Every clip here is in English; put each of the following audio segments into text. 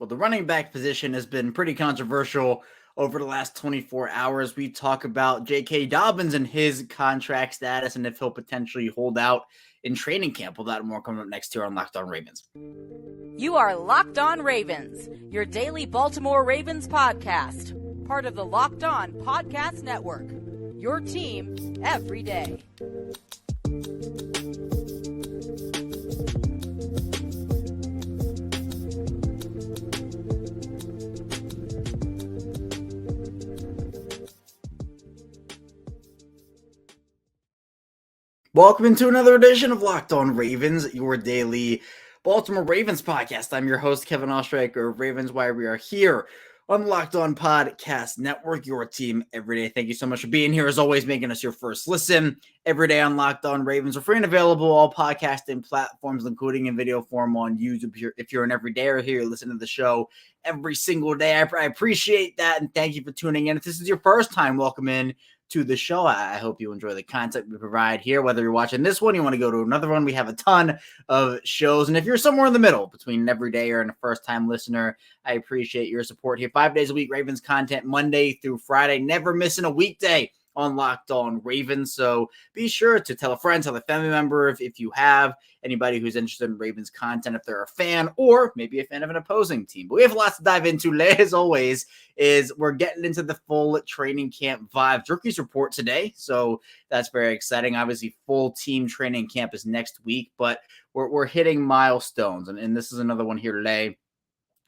Well, the running back position has been pretty controversial over the last 24 hours. We talk about J.K. Dobbins and his contract status and if he'll potentially hold out in training camp. Well, that more coming up next here on Locked On Ravens. You are Locked On Ravens, your daily Baltimore Ravens podcast, part of the Locked On Podcast Network, your team every day. Welcome into another edition of Locked On Ravens, your daily Baltimore Ravens podcast. I'm your host, Kevin Ostreicher of Ravens Wire. We are here on the Locked On Podcast Network, your team every day. Thank you so much for being here. As always, making us your first listen every day on Locked On Ravens. We're free and available all podcasting platforms, including in video form on YouTube. If you're an everydayer here, listening to the show every single day. I appreciate that, and thank you for tuning in. If this is your first time, welcome in to the show. I hope you enjoy the content we provide here. Whether you're watching this one, you want to go to another one, we have a ton of shows. And if you're somewhere in the middle between an everydayer and a first-time listener, I appreciate your support here. 5 days a week, Ravens content, Monday through Friday, never missing a weekday on Locked On Ravens. So be sure to tell a friend, tell a family member if you have anybody who's interested in Ravens content, if they're a fan or maybe a fan of an opposing team. But we have lots to dive into. As always, we're getting into the full training camp vibes. Rookies report today, so that's very exciting. Obviously, full team training camp is next week, but we're hitting milestones, and this is another one here today.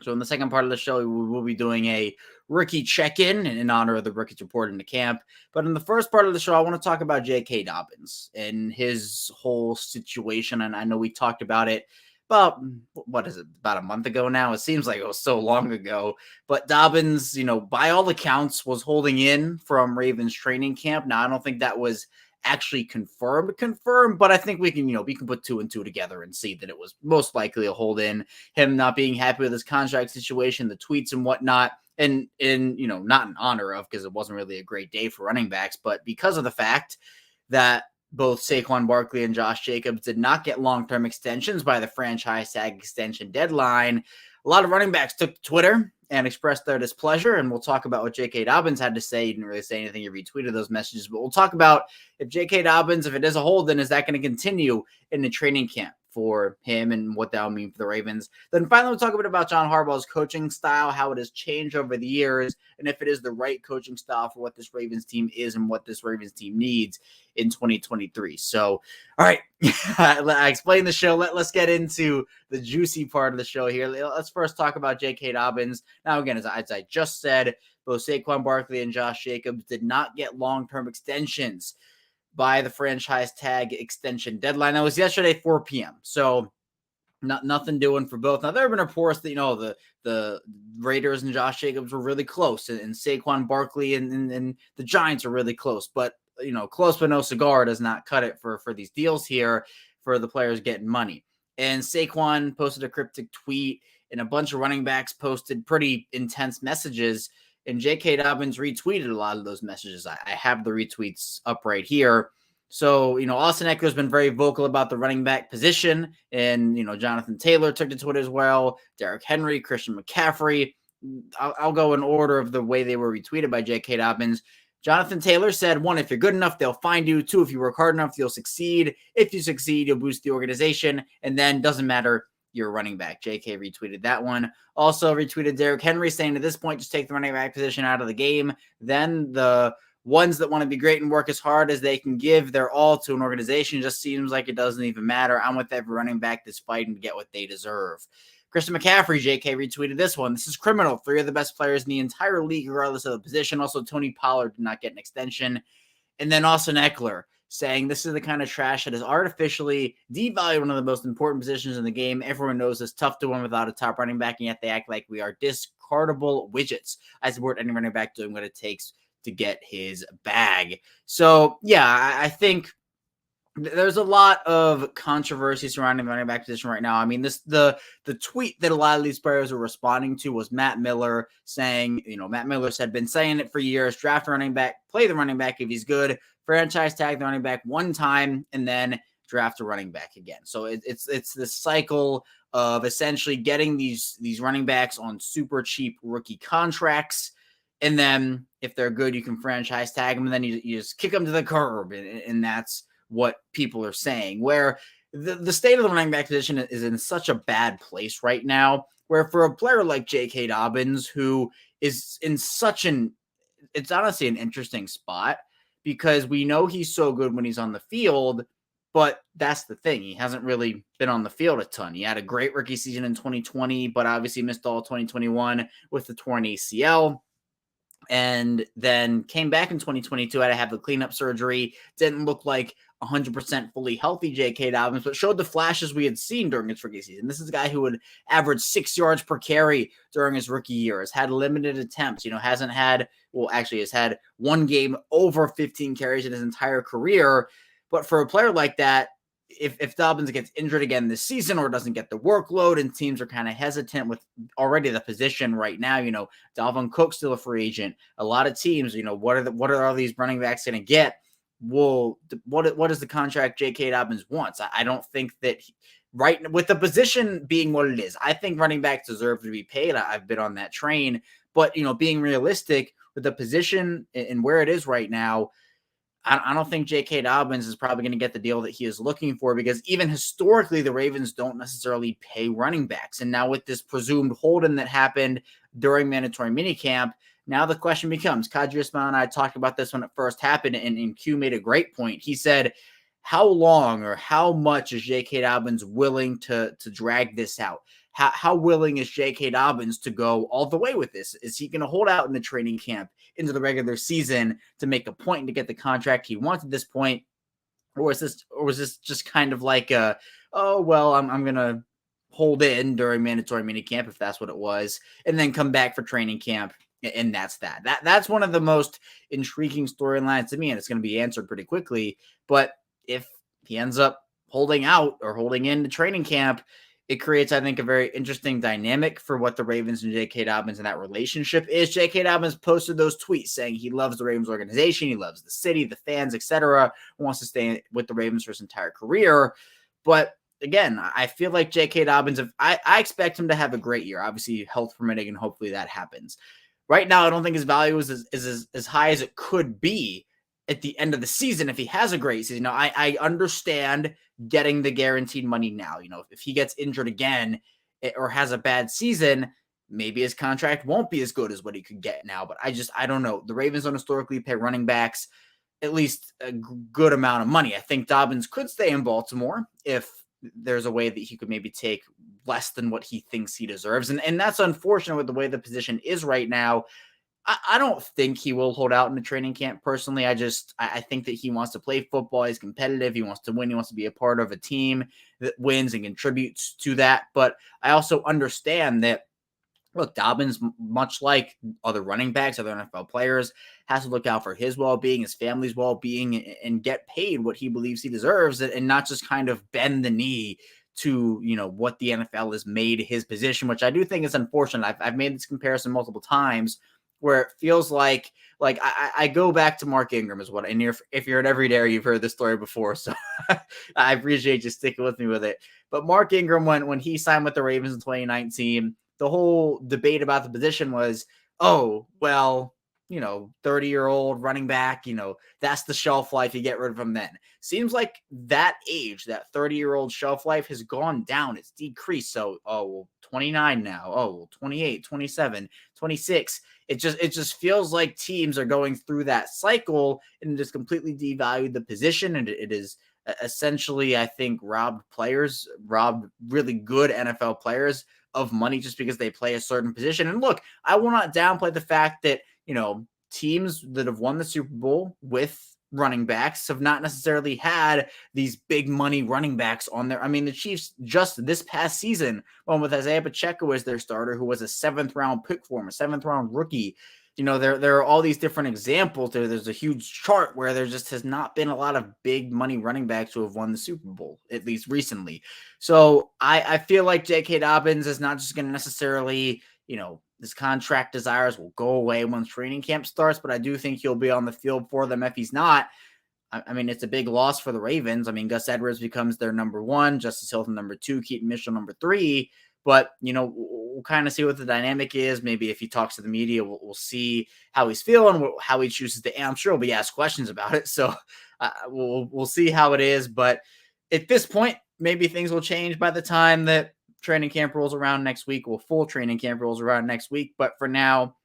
So in the second part of the show, we will be doing a rookie check-in in honor of the rookies report into camp. But in the first part of the show, I want to talk about J.K. Dobbins and his whole situation. And I know we talked about it about a month ago now. It seems like it was so long ago. But Dobbins, by all accounts, was holding in from Ravens training camp. Now, I don't think that was actually confirmed, but I think we can put two and two together and see that it was most likely a hold in, him not being happy with his contract situation, the tweets and whatnot, and not in honor of, because it wasn't really a great day for running backs, but because of the fact that both Saquon, Barkley, and Josh Jacobs did not get long-term extensions by the franchise tag extension deadline. A lot of running backs took to Twitter and expressed their displeasure, and we'll talk about what J.K. Dobbins had to say. He didn't really say anything. He retweeted those messages, but we'll talk about if J.K. Dobbins, if it is a hold, then is that going to continue in the training camp for him and what that will mean for the Ravens. Then finally, we'll talk a bit about John Harbaugh's coaching style, how it has changed over the years, and if it is the right coaching style for what this Ravens team is and what this Ravens team needs in 2023. So, all right, I explained the show. Let's get into the juicy part of the show here. Let's first talk about J.K. Dobbins. Now, again, as I just said, both Saquon Barkley and Josh Jacobs did not get long-term extensions by the franchise tag extension deadline. That was yesterday, 4 p.m. So nothing doing for both. Now, there have been reports that, the Raiders and Josh Jacobs were really close, and Saquon Barkley and the Giants are really close. But, close but no cigar does not cut it for these deals here for the players getting money. And Saquon posted a cryptic tweet, and a bunch of running backs posted pretty intense messages, and J.K. Dobbins retweeted a lot of those messages. I have the retweets up right here. So, Austin Eckler's been very vocal about the running back position, and, Jonathan Taylor took to Twitter as well, Derrick Henry, Christian McCaffrey. I'll go in order of the way they were retweeted by J.K. Dobbins. Jonathan Taylor said, 1, if you're good enough, they'll find you. 2, if you work hard enough, you'll succeed. If you succeed, you'll boost the organization. And then doesn't matter, you're a running back. JK retweeted that one. Also retweeted Derrick Henry saying at this point, just take the running back position out of the game. Then the ones that want to be great and work as hard as they can give their all to an organization just seems like it doesn't even matter. I'm with every running back that's fighting to get what they deserve. Christian McCaffrey, JK retweeted this one. This is criminal. 3 of the best players in the entire league, regardless of the position. Also, Tony Pollard did not get an extension. And then Austin Eckler saying this is the kind of trash that has artificially devalued one of the most important positions in the game. Everyone knows it's tough to win without a top running back, and yet they act like we are discardable widgets. I support any running back doing what it takes to get his bag. So, yeah, I think there's a lot of controversy surrounding the running back position right now. I mean, the tweet that a lot of these players are responding to was Matt Miller saying, Matt Miller said, been saying it for years, draft a running back, play the running back if he's good, franchise tag the running back one time, and then draft a running back again. So it's this cycle of essentially getting these running backs on super cheap rookie contracts. And then if they're good, you can franchise tag them, and then you just kick them to the curb. And that's what people are saying, where the state of the running back position is in such a bad place right now, where for a player like J.K. Dobbins, who is in it's honestly an interesting spot, because we know he's so good when he's on the field, but that's the thing. He hasn't really been on the field a ton. He had a great rookie season in 2020, but obviously missed all 2021 with the torn ACL. And then came back in 2022, had to have the cleanup surgery. Didn't look like 100% fully healthy J.K. Dobbins, but showed the flashes we had seen during his rookie season. This is a guy who would average 6 yards per carry during his rookie year, has had limited attempts, hasn't had, has had one game over 15 carries in his entire career. But for a player like that, if Dobbins gets injured again this season or doesn't get the workload, and teams are kind of hesitant with already the position right now, Dalvin Cook's still a free agent. A lot of teams, what are all these running backs going to get? Well, what is the contract J.K. Dobbins wants? I don't think that right with the position being what it is, I think running backs deserve to be paid. I've been on that train, but being realistic with the position and where it is right now, I don't think J.K. Dobbins is probably going to get the deal that he is looking for, because even historically, the Ravens don't necessarily pay running backs. And now with this presumed hold-in that happened during mandatory minicamp, now the question becomes, Kadri Ismail and I talked about this when it first happened, and Q made a great point. He said, how long or how much is J.K. Dobbins willing to drag this out? How willing is J.K. Dobbins to go all the way with this? Is he going to hold out in the training camp into the regular season to make a point and to get the contract he wants at this point? Or is this just kind of like I'm going to hold in during mandatory minicamp, if that's what it was, and then come back for training camp, and that's that. That's one of the most intriguing storylines to me, and it's going to be answered pretty quickly. But if he ends up holding out or holding in to training camp, it creates, I think, a very interesting dynamic for what the Ravens and J.K. Dobbins and that relationship is. J.K. Dobbins posted those tweets saying he loves the Ravens organization, he loves the city, the fans, etc., wants to stay with the Ravens for his entire career. But again, I feel like J.K. Dobbins, I expect him to have a great year, obviously health permitting, and hopefully that happens. Right now, I don't think his value is as high as it could be at the end of the season if he has a great season. Now, I understand getting the guaranteed money now. If he gets injured again or has a bad season, maybe his contract won't be as good as what he could get now. But I don't know. The Ravens don't historically pay running backs at least a good amount of money. I think Dobbins could stay in Baltimore if there's a way that he could maybe take less than what he thinks he deserves. And that's unfortunate with the way the position is right now. I don't think he will hold out in the training camp personally. I think that he wants to play football. He's competitive. He wants to win. He wants to be a part of a team that wins and contributes to that. But I also understand that, look, Dobbins, much like other running backs, other NFL players, has to look out for his well-being, his family's well-being, and get paid what he believes he deserves, and not just kind of bend the knee to, what the NFL has made his position, which I do think is unfortunate. I've made this comparison multiple times, where it feels like I go back to Mark Ingram is what, and if you're an everyday, you've heard this story before, so I appreciate you sticking with me with it. But Mark Ingram, when he signed with the Ravens in 2019, the whole debate about the position was, 30-year-old running back, that's the shelf life, you get rid of him then. Seems like that age, that 30-year-old shelf life has gone down. It's decreased. So, 29 now. 28, 27, 26. It just feels like teams are going through that cycle and just completely devalued the position. And it is essentially, I think, robbed really good NFL players of money just because they play a certain position. And look, I will not downplay the fact that, teams that have won the Super Bowl with running backs have not necessarily had these big money running backs on there. I mean, the Chiefs just this past season went with Isaiah Pacheco as their starter, who was a 7th-round pick for him, a 7th-round rookie. There are all these different examples. There's a huge chart where there just has not been a lot of big money running backs who have won the Super Bowl, at least recently. So I feel like J.K. Dobbins is not just going to necessarily, his contract desires will go away once training camp starts, but I do think he'll be on the field for them. If he's not, I mean, it's a big loss for the Ravens. I mean, Gus Edwards becomes their number 1, Justice Hilton number 2, Keaton Mitchell number 3. But, we'll kind of see what the dynamic is. Maybe if he talks to the media, we'll see how he's feeling, how he chooses to. I'm sure he'll be asked questions about it. So we'll see how it is. But at this point, maybe things will change by the time that training camp rolls around next week. Well, full training camp rolls around next week. But for now,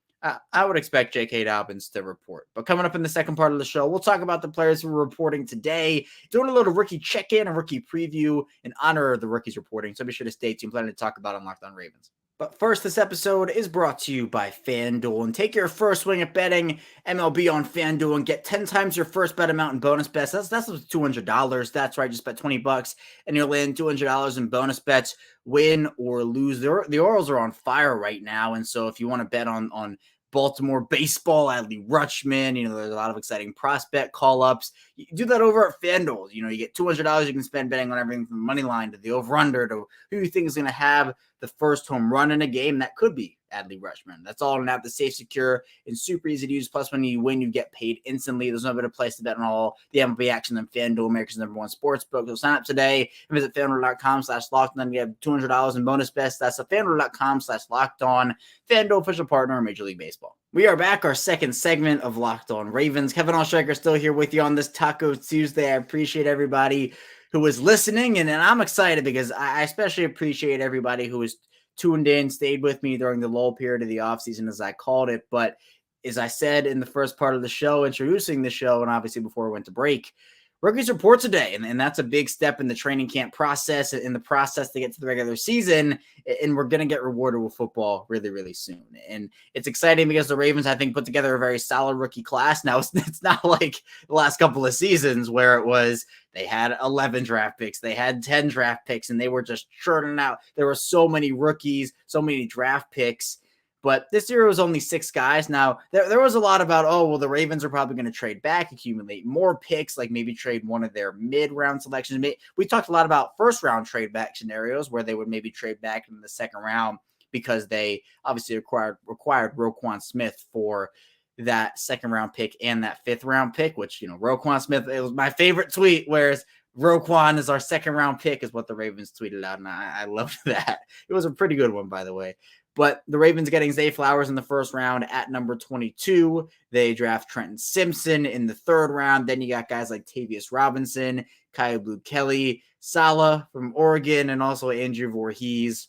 I would expect J.K. Dobbins to report. But coming up in the second part of the show, we'll talk about the players who are reporting today, doing a little rookie check-in, a rookie preview in honor of the rookies reporting. So be sure to stay tuned. Plenty to talk about on Locked On Ravens. But first, this episode is brought to you by FanDuel. And take your first swing at betting MLB on FanDuel and get 10 times your first bet amount in bonus bets. That's $200. That's right. Just bet $20 and you'll land $200 in bonus bets, win or lose. The Orioles are on fire right now. And so if you want to bet on Baltimore baseball, Adley Rutschman, there's a lot of exciting prospect call-ups. You do that over at FanDuel. You get $200 you can spend betting on everything from the money line to the over-under to who you think is going to have the first home run in a game. That could be Adley Rutschman. That's all in an app that's safe, secure, and super easy to use. Plus, when you win, you get paid instantly. There's no better place to bet on all the MLB action than FanDuel, America's #1 sportsbook. So sign up today and visit FanDuel.com/locked on. You have $200 in bonus bets. That's at FanDuel.com/locked on. FanDuel, official partner of Major League Baseball. We are back, our second segment of Locked On Ravens. Kevin Oestreicher still here with you on this Taco Tuesday. I appreciate everybody who is listening, and I'm excited because I especially appreciate everybody who is tuned in, stayed with me during the lull period of the offseason, as I called it. But as I said in the first part of the show, introducing the show, and obviously before we went to break, rookies report today, and that's a big step in the training camp process, in the process to get to the regular season, and we're going to get rewarded with football really, really soon. And it's exciting because the Ravens, I think, put together a very solid rookie class. Now, it's not like the last couple of seasons where it was they had 11 draft picks, they had 10 draft picks, and they were just churning out. There were so many rookies, so many draft picks. But this year was only 6 guys. Now, there was a lot about, the Ravens are probably going to trade back, accumulate more picks, like maybe trade one of their mid-round selections. We talked a lot about first-round trade back scenarios where they would maybe trade back in the second round because they obviously required Roquan Smith for that second-round pick and that fifth-round pick, which, Roquan Smith, it was my favorite tweet, whereas Roquan is our second-round pick is what the Ravens tweeted out, and I loved that. It was a pretty good one, by the way. But the Ravens getting Zay Flowers in the first round at number 22. They draft Trenton Simpson in the third round. Then you got guys like Tavius Robinson, Kyle Blue Kelly, Salah from Oregon, and also Andrew Voorhees.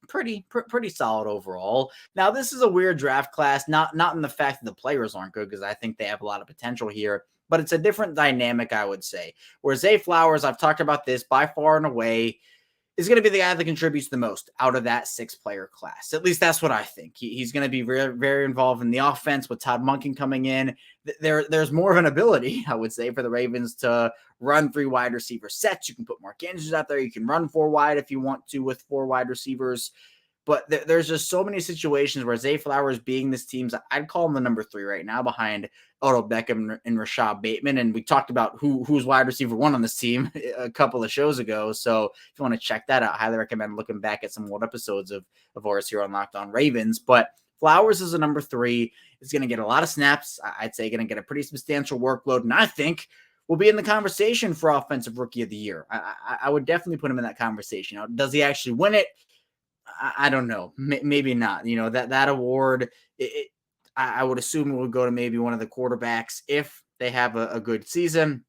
Pretty solid overall. Now, this is a weird draft class, not in the fact that the players aren't good, because I think they have a lot of potential here, but it's a different dynamic, I would say. Where Zay Flowers, I've talked about this, by far and away, is going to be the guy that contributes the most out of that 6-player class. At least that's what I think. He's going to be very, very involved in the offense with Todd Monken coming in. There's more of an ability, I would say, for the Ravens to run 3 wide receiver sets. You can put Mark Andrews out there. You can run 4 wide if you want to with 4 wide receivers. But there's just so many situations where Zay Flowers being this team's, I'd call him the number 3 right now behind Odell Beckham and Rashad Bateman. And we talked about who's wide receiver 1 on this team a couple of shows ago. So if you want to check that out, I highly recommend looking back at some old episodes of ours here on Locked On Ravens. But Flowers is a number 3. Is going to get a lot of snaps. I'd say going to get a pretty substantial workload. And I think will be in the conversation for Offensive Rookie of the Year. I would definitely put him in that conversation. Now, does he actually win it? I don't know. Maybe not. That award, I would assume it would go to maybe one of the quarterbacks if they have a good season,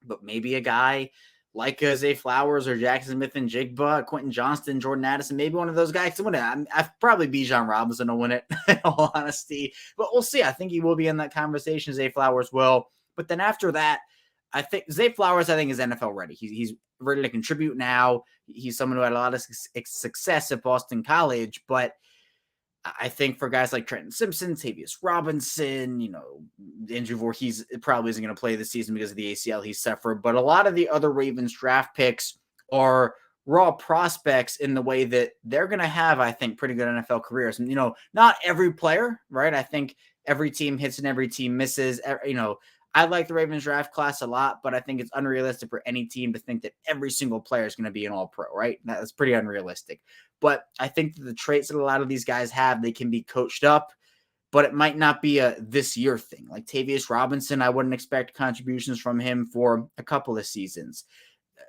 but maybe a guy like Zay Flowers or Jackson Smith and Jigba, Quentin Johnston, Jordan Addison, maybe one of those guys to win it. I'd probably Bijan Robinson to win it, in all honesty, but we'll see. I think he will be in that conversation. Zay Flowers will, but then after that, I think Zay Flowers, is NFL ready. He's ready to contribute now. He's someone who had a lot of success at Boston College, but I think for guys like Trenton Simpson, Tavius Robinson, Andrew Voorhees probably isn't going to play this season because of the ACL he suffered, but a lot of the other Ravens draft picks are raw prospects in the way that they're going to have, I think, pretty good NFL careers. And, not every player, right? I think every team hits and every team misses, I like the Ravens draft class a lot, but I think it's unrealistic for any team to think that every single player is going to be an all-pro, right? That's pretty unrealistic. But I think that the traits that a lot of these guys have, they can be coached up. but it might not be a this year thing. Like Tavius Robinson, I wouldn't expect contributions from him for a couple of seasons.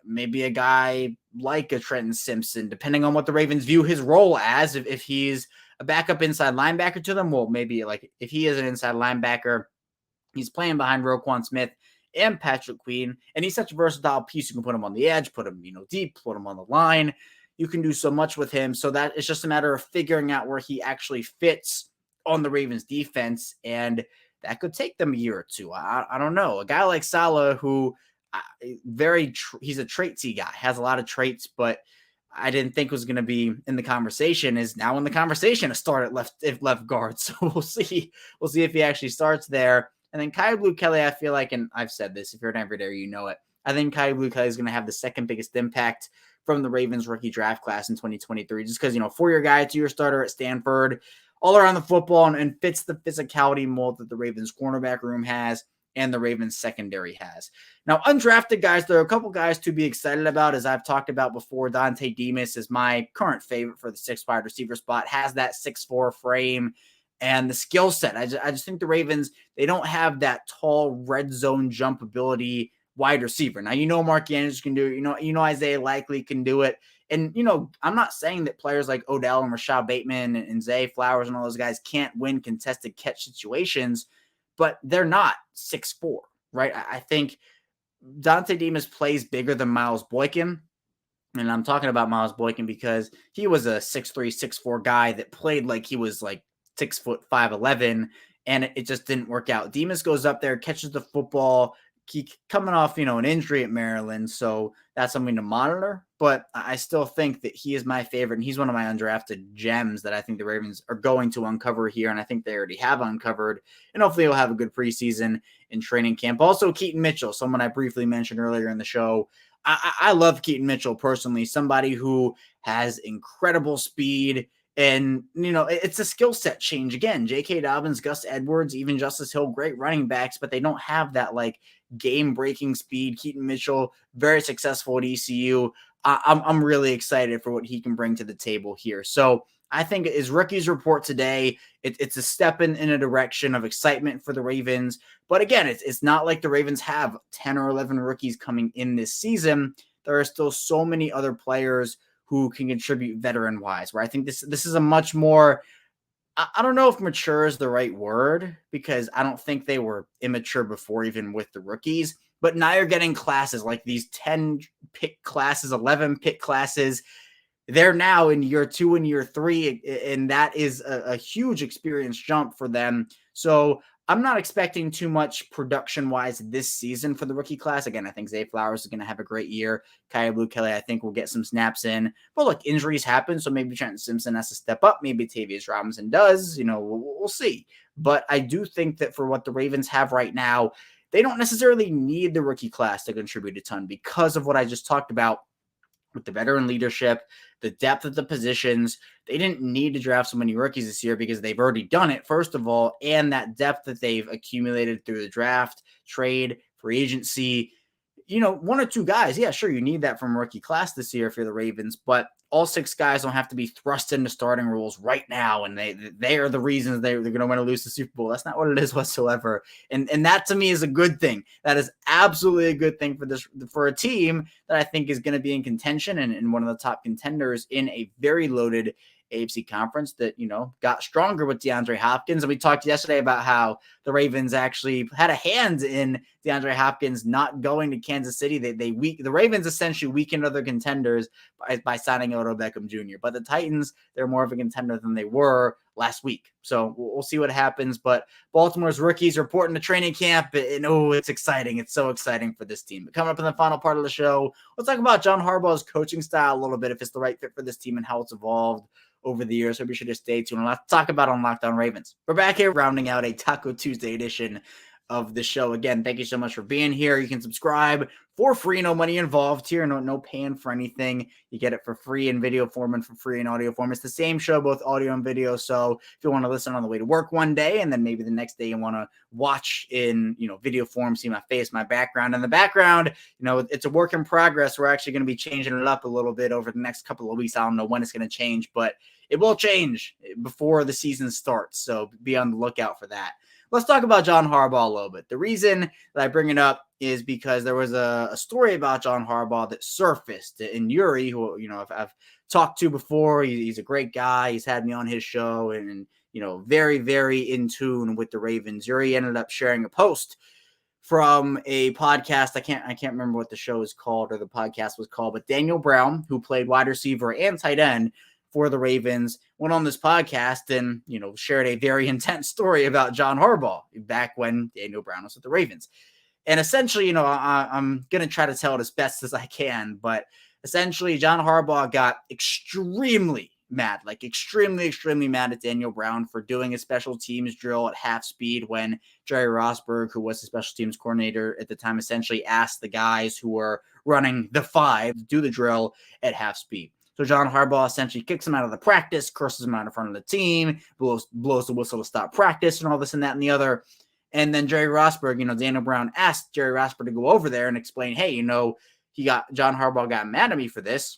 Maybe a guy like a Trenton Simpson, depending on what the Ravens view his role as. If he's a backup inside linebacker to them, well, maybe like if he is an inside linebacker, he's playing behind Roquan Smith and Patrick Queen, and he's such a versatile piece. You can put him on the edge, put him, deep, put him on the line. You can do so much with him. So that it's just a matter of figuring out where he actually fits on the Ravens defense, and that could take them a year or two. I don't know. A guy like Saleh, who he's a traitsy guy, has a lot of traits, but I didn't think was going to be in the conversation, is now in the conversation to start at left guard. So we'll see if he actually starts there. And then Kyu Blu Kelly, I feel like, and I've said this, if you're an everyday, you know it, I think Kyu Blu Kelly is going to have the second biggest impact from the Ravens rookie draft class in 2023, just because, 4-year guy, 2-year starter at Stanford, all around the football, and fits the physicality mold that the Ravens cornerback room has and the Ravens secondary has. Now, undrafted guys, there are a couple guys to be excited about. As I've talked about before, Dante Demas is my current favorite for the 6'5" wide receiver spot, has that 6'4" frame and the skill set. I just think the Ravens, they don't have that tall red zone jump ability wide receiver. Now, Mark Andrews can do it. Isaiah Likely can do it. And, I'm not saying that players like Odell and Rashad Bateman and Zay Flowers and all those guys can't win contested catch situations, but they're not 6'4", right? I think Dante Demas plays bigger than Miles Boykin. And I'm talking about Miles Boykin because he was a 6'3", 6'4" guy that played like he was like 6'5", 5'11", and it just didn't work out. Demas goes up there, catches the football. He coming off, an injury at Maryland, so that's something to monitor. But I still think that he is my favorite, and he's one of my undrafted gems that I think the Ravens are going to uncover here, and I think they already have uncovered. And hopefully he'll have a good preseason in training camp. Also, Keaton Mitchell, someone I briefly mentioned earlier in the show. I love Keaton Mitchell personally, somebody who has incredible speed. And, it's a skill set change. Again, J.K. Dobbins, Gus Edwards, even Justice Hill, great running backs, but they don't have that, game-breaking speed. Keaton Mitchell, very successful at ECU. I'm really excited for what he can bring to the table here. So I think his rookies report today, it's a step in a direction of excitement for the Ravens. But again, it's not like the Ravens have 10 or 11 rookies coming in this season. There are still so many other players who can contribute veteran-wise, where I think this is a much more, I don't know if mature is the right word, because I don't think they were immature before, even with the rookies. But now you're getting classes like these 10 pick classes, 11 pick classes. They're now in year 2 and year 3, and that is a huge experience jump for them. So I'm not expecting too much production-wise this season for the rookie class. Again, I think Zay Flowers is going to have a great year. Kyu Blu Kelly, I think, will get some snaps in. But look, injuries happen, so maybe Trenton Simpson has to step up. Maybe Tavius Robinson does. We'll see. But I do think that for what the Ravens have right now, they don't necessarily need the rookie class to contribute a ton because of what I just talked about with the veteran leadership, the depth of the positions. They didn't need to draft so many rookies this year because they've already done it, first of all, and that depth that they've accumulated through the draft, trade, free agency. 1 or 2 guys, yeah, sure, you need that from a rookie class this year for the Ravens, but all 6 guys don't have to be thrust into starting roles right now, and they are the reasons they're going to win or lose the Super Bowl. That's not what it is whatsoever, and that to me is a good thing. That is absolutely a good thing for a team that I think is going to be in contention and one of the top contenders in a very loaded AFC conference that, got stronger with DeAndre Hopkins. And we talked yesterday about how the Ravens actually had a hand in DeAndre Hopkins not going to Kansas City. The Ravens essentially weakened other contenders by signing Odell Beckham Jr. But the Titans, they're more of a contender than they were last week. So we'll see what happens. But Baltimore's rookies reporting to training camp. And it's exciting. It's so exciting for this team. But coming up in the final part of the show, we'll talk about John Harbaugh's coaching style a little bit, if it's the right fit for this team and how it's evolved over the years. So be sure to stay tuned. A lot to talk about on Locked On Ravens. We're back here rounding out a Taco Tuesday edition of the show. Again, thank you so much for being here. You can subscribe for free, no money involved here, no paying for anything. You get it for free in video form and for free in audio form. It's the same show, both audio and video. So if you want to listen on the way to work one day, and then maybe the next day you want to watch in, video form, see my face, my background. In the background, it's a work in progress. We're actually going to be changing it up a little bit over the next couple of weeks. I don't know when it's going to change, but it will change before the season starts. So be on the lookout for that. Let's talk about John Harbaugh a little bit. The reason that I bring it up is because there was a story about John Harbaugh that surfaced in Yuri, who, I've talked to before. He's a great guy. He's had me on his show and very, very in tune with the Ravens. Yuri ended up sharing a post from a podcast. I can't remember what the show is called or the podcast was called, but Daniel Brown, who played wide receiver and tight end for the Ravens, went on this podcast and, shared a very intense story about John Harbaugh back when Daniel Brown was with the Ravens. And essentially, I'm going to try to tell it as best as I can, but essentially John Harbaugh got extremely mad, extremely mad at Daniel Brown for doing a special teams drill at half speed when Jerry Rosburg, who was the special teams coordinator at the time, essentially asked the guys who were running the 5 to do the drill at half speed. So John Harbaugh essentially kicks him out of the practice, curses him out in front of the team, blows the whistle to stop practice and all this and that and the other. And then Jerry Rosburg, Daniel Brown asked Jerry Rosburg to go over there and explain, hey, John Harbaugh got mad at me for this,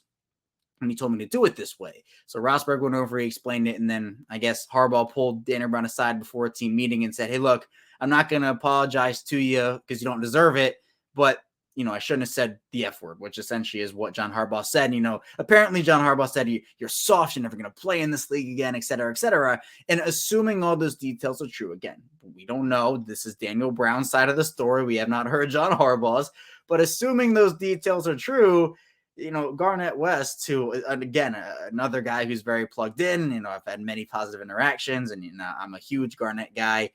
and he told me to do it this way. So Rosburg went over, he explained it, and then I guess Harbaugh pulled Daniel Brown aside before a team meeting and said, hey, look, I'm not going to apologize to you because you don't deserve it, but I shouldn't have said the F word, which essentially is what John Harbaugh said. Apparently John Harbaugh said, you're soft, you're never going to play in this league again, et cetera, et cetera. And assuming all those details are true, again, we don't know. This is Daniel Brown's side of the story. We have not heard John Harbaugh's, but assuming those details are true, Garnett West, who, again, another guy who's very plugged in, I've had many positive interactions and I'm a huge Garnett guy,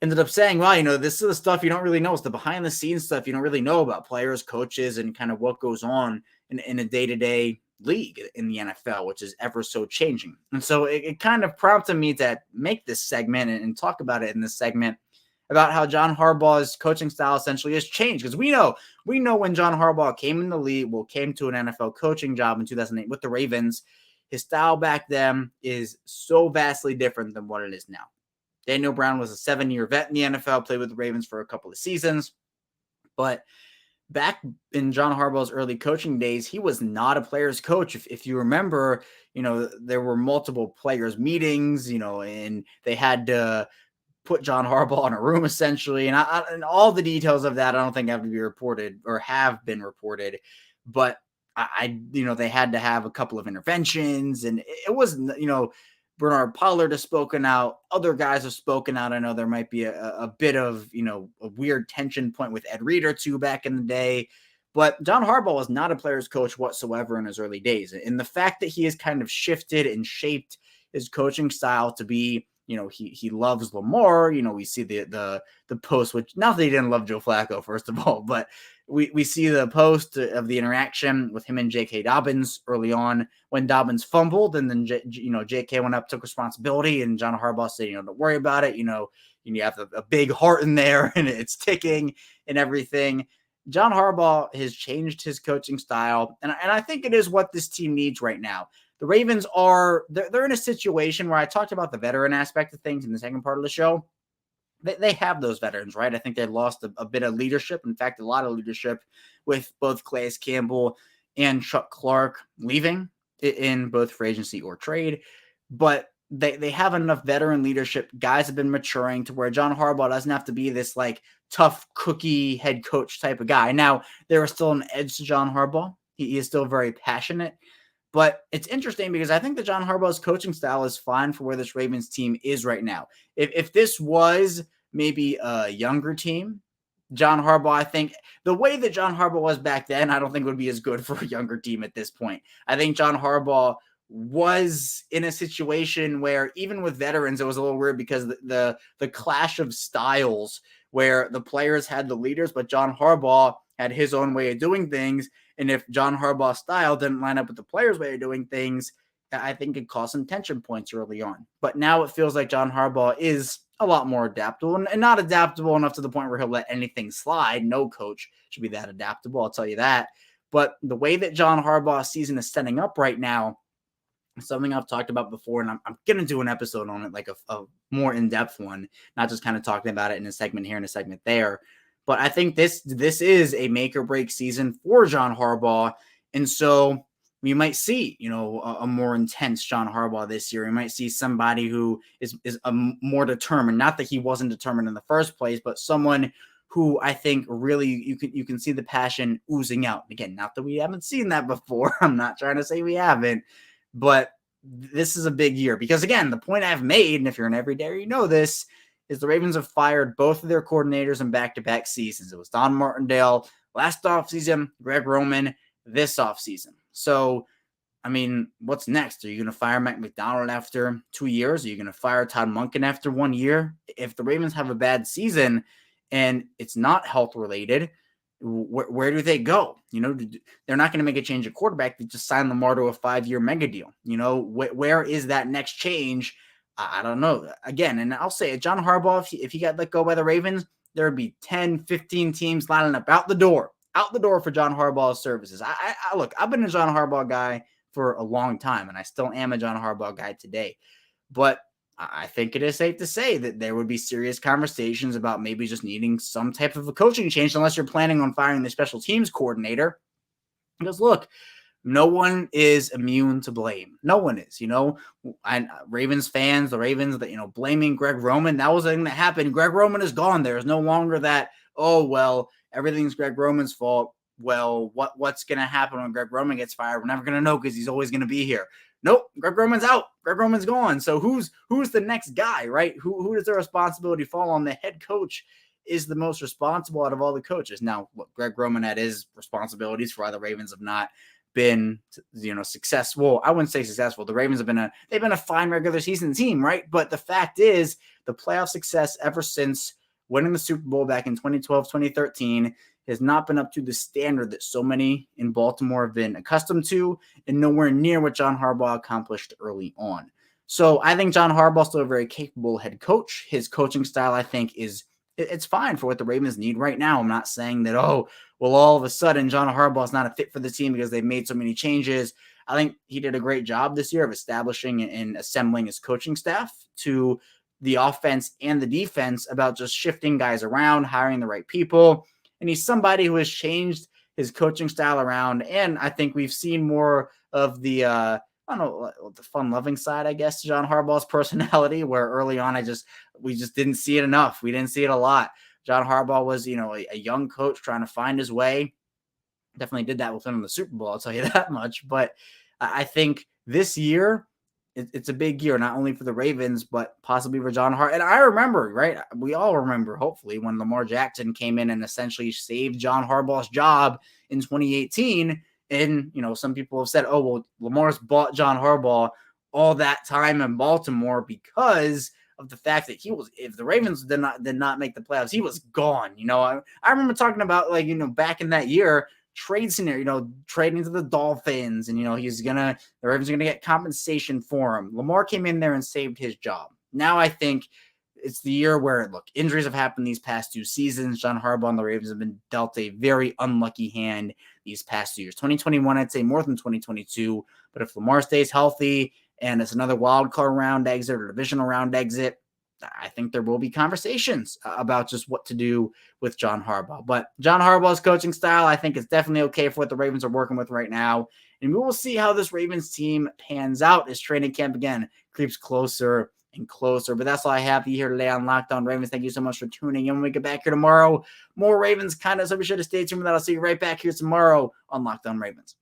ended up saying, well, this is the stuff you don't really know. It's the behind the scenes stuff you don't really know about players, coaches, and kind of what goes on in a day-to-day league in the NFL, which is ever so changing. And so it kind of prompted me to make this segment and talk about it in this segment about how John Harbaugh's coaching style essentially has changed. Because we know when John Harbaugh came in the league, came to an NFL coaching job in 2008 with the Ravens, his style back then is so vastly different than what it is now. Daniel Brown was a 7-year vet in the NFL, played with the Ravens for a couple of seasons. But back in John Harbaugh's early coaching days, he was not a player's coach. If you remember, there were multiple players meetings, and they had to put John Harbaugh in a room essentially. And all the details of that, I don't think have to be reported or have been reported. But they had to have a couple of interventions, and it wasn't, Bernard Pollard has spoken out. Other guys have spoken out. I know there might be a bit of, a weird tension point with Ed Reed or two back in the day. But John Harbaugh was not a player's coach whatsoever in his early days. And the fact that he has kind of shifted and shaped his coaching style to be, he loves Lamar. We see the post, which not that he didn't love Joe Flacco, first of all, but we see the post of the interaction with him and J.K. Dobbins early on when Dobbins fumbled, and then J.K. went up, took responsibility, and John Harbaugh said, don't worry about it. You have a big heart in there, and it's ticking and everything. John Harbaugh has changed his coaching style, and I think it is what this team needs right now. The Ravens they're in a situation where I talked about the veteran aspect of things in the second part of the show. They have those veterans, right? I think they lost a bit of leadership. In fact, a lot of leadership with both Calais Campbell and Chuck Clark leaving in both free agency or trade. But they have enough veteran leadership. Guys have been maturing to where John Harbaugh doesn't have to be this tough cookie head coach type of guy. Now, there is still an edge to John Harbaugh. He is still very passionate. But it's interesting because I think that John Harbaugh's coaching style is fine for where this Ravens team is right now. If this was maybe a younger team, John Harbaugh, I think the way that John Harbaugh was back then, I don't think would be as good for a younger team at this point. I think John Harbaugh was in a situation where even with veterans, it was a little weird because the clash of styles where the players had the leaders, but John Harbaugh had his own way of doing things. And if John Harbaugh's style didn't line up with the players' way of doing things, I think it caused some tension points early on. But now it feels like John Harbaugh is a lot more adaptable and not adaptable enough to the point where he'll let anything slide. No coach should be that adaptable, I'll tell you that. But the way that John Harbaugh's season is setting up right now, something I've talked about before, and I'm going to do an episode on it, like a more in-depth one, not just kind of talking about it in a segment here and a segment there. But I think this is a make or break season for John Harbaugh. And so we might see, a more intense John Harbaugh this year. We might see somebody who is more determined, not that he wasn't determined in the first place, but someone who I think really you can see the passion oozing out. Again, not that we haven't seen that before. I'm not trying to say we haven't, but this is a big year because, again, the point I've made, and if you're an everydayer, you know this, is the Ravens have fired both of their coordinators in back-to-back seasons. It was Don Martindale last offseason, Greg Roman this offseason. So, I mean, what's next? Are you going to fire Mike McDonald after 2 years? Are you going to fire Todd Monken after 1 year? If the Ravens have a bad season and it's not health-related, where do they go? They're not going to make a change at quarterback. They just signed Lamar to a 5-year mega deal. Where is that next change? I don't know. Again, and I'll say it, John Harbaugh, if he got let go by the Ravens, there would be 10, 15 teams lining up out the door for John Harbaugh's services. Look, I've been a John Harbaugh guy for a long time, and I still am a John Harbaugh guy today. But I think it is safe to say that there would be serious conversations about maybe just needing some type of a coaching change, unless you're planning on firing the special teams coordinator. Because look, no one is immune to blame. No one is, and Ravens fans, the Ravens, blaming Greg Roman. That was the thing that happened. Greg Roman is gone. There's no longer that, oh, well, everything's Greg Roman's fault. Well, what's going to happen when Greg Roman gets fired? We're never going to know because he's always going to be here. Nope, Greg Roman's out. Greg Roman's gone. So who's the next guy, right? Who does the responsibility fall on? The head coach is the most responsible out of all the coaches. Now, look, Greg Roman had his responsibilities for why the Ravens have not been, successful. I wouldn't say successful. The Ravens they've been a fine regular season team, right? But the fact is, the playoff success ever since winning the Super Bowl back in 2012, 2013 has not been up to the standard that so many in Baltimore have been accustomed to, and nowhere near what John Harbaugh accomplished early on. So I think John Harbaugh is still a very capable head coach. His coaching style, I think, it's fine for what the Ravens need right now. I'm not saying that, all of a sudden John Harbaugh is not a fit for the team because they've made so many changes. I think he did a great job this year of establishing and assembling his coaching staff to the offense and the defense about just shifting guys around, hiring the right people. And he's somebody who has changed his coaching style around. And I think we've seen more of the, the fun-loving side, I guess, to John Harbaugh's personality, where early on we just didn't see it enough. We didn't see it a lot. John Harbaugh was, a young coach trying to find his way. Definitely did that with him in the Super Bowl, I'll tell you that much. But I think this year, it's a big year, not only for the Ravens, but possibly for John Harbaugh. And I remember, right? We all remember, hopefully, when Lamar Jackson came in and essentially saved John Harbaugh's job in 2018. And, some people have said, oh, well, Lamar's bought John Harbaugh all that time in Baltimore because of the fact that if the Ravens did not make the playoffs, he was gone. I remember talking about, back in that year, trade scenario, trading to the Dolphins, and the Ravens are gonna get compensation for him. Lamar came in there and saved his job. Now I think it's the year where, look, injuries have happened these past 2 seasons. John Harbaugh and the Ravens have been dealt a very unlucky hand these past 2 years. 2021, I'd say more than 2022. But if Lamar stays healthy and it's another wild card round exit or divisional round exit, I think there will be conversations about just what to do with John Harbaugh. But John Harbaugh's coaching style, I think, is definitely okay for what the Ravens are working with right now. And we will see how this Ravens team pans out as training camp, again, creeps closer and closer. But that's all I have here today on Locked On Ravens. Thank you so much for tuning in. When we get back here tomorrow, more Ravens content, so be sure to stay tuned for that. I'll see you right back here tomorrow on Locked On Ravens.